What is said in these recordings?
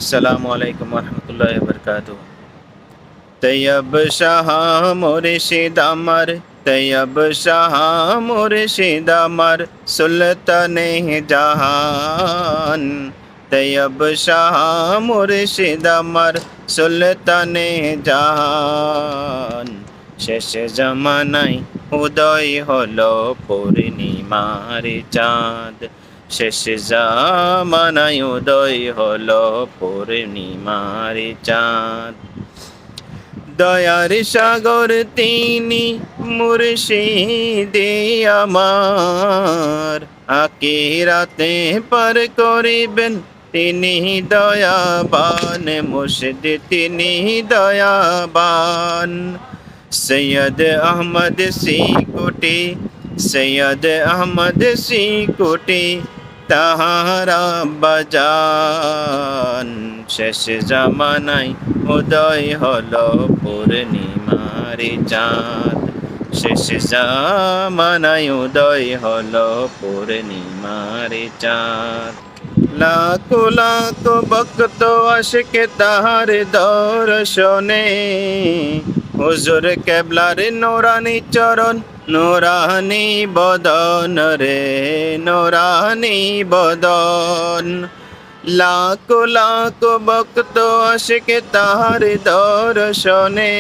আসসালামু আলাইকুম রহমতুল্লাহ বরকাতু। তৈয়ব শাহ মুর্শিদ আমার, তৈয়ব শাহ মুর্শিদ আমার, সুলতানে জাহান। তৈয়ব শাহ মুর্শিদ আমার, সুলতানে জাহান। শেষ জামানায় উদয় হলো পূর্ণিমার চাঁদ। শেষ জামানায় উদয় হলো পূর্ণিমার চাঁদ। দয়ার সাগর তিনি মুর্শিদে আমার, আখিরাতে পার করিবেন তিনি দয়াবান। মুর্শিদ তিনি দয়াবান। সৈয়দ আহমদ সিকুটি, সৈয়দ আহমদ সিকুটি তাহারা বাজান। শেষ জামানায় উদয় হলো পূর্ণিমার চাঁদ। শেষ জামানায় উদয় হলো পূর্ণিমার চাঁদ। লাখো লাখো ভক্ত আশিকে তাহার দর্শনে, হুজুর কেবলার নোরানি চরণ, নোরানি বদন রে, নোরানি বদন। লাখো লাখো ভক্ত আশিকে তাহার দর্শনে,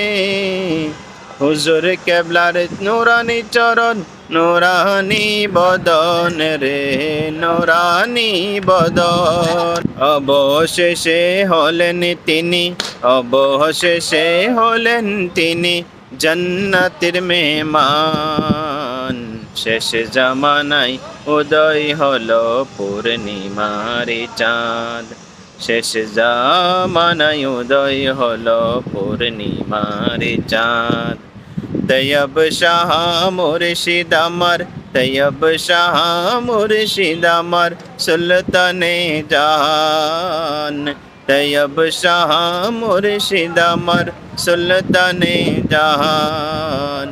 হুজুর কেবলার নোরানি চরণ, নোরানি বদন রে, নোরানি বদন। অবশেষে হলেন তিনি, অবশেষে হলেন তিনি জান্নাতের মেহমান। শেষ জামানায় উদয় হলো পূর্ণিমার চাঁদ। শেষ জামানায় উদয় হলো পূর্ণিমার চাঁদ। তৈয়ব শাহ মুর্শিদ আমার, তৈয়ব শাহ মুর্শিদ আমার, সুলতানে জাহান। তৈয়ব শাহ মুর্শিদ আমার, সুলতানে জাহান।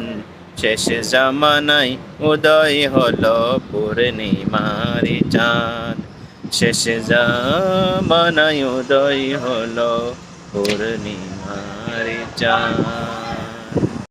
শেষ জামানায় উদয় হলো পূর্ণিমার চাঁদ। শেষ জামানায় উদয় হলো পূর্ণিমার চাঁদ।